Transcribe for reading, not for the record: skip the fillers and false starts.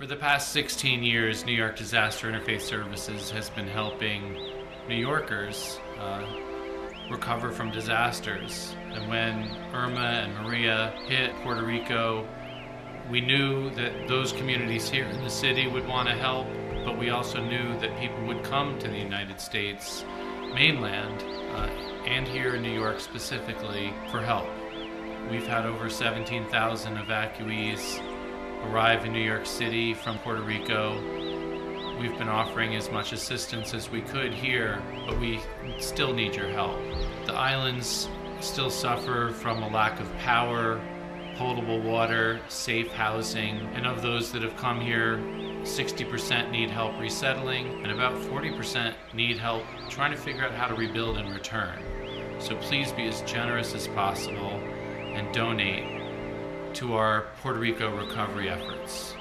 For the past 16 years, New York Disaster Interfaith Services has been helping New Yorkers recover from disasters. And when Irma and Maria hit Puerto Rico, we knew that those communities here in the city would want to help, but we also knew that people would come to the United States mainland and here in New York specifically for help. We've had over 17,000 evacuees arrive in New York City from Puerto Rico. We've been offering as much assistance as we could here, but we still need your help. The islands still suffer from a lack of power, potable water, safe housing, and of those that have come here, 60% need help resettling, and about 40% need help trying to figure out how to rebuild and return. So please be as generous as possible and donate to our Puerto Rico recovery efforts.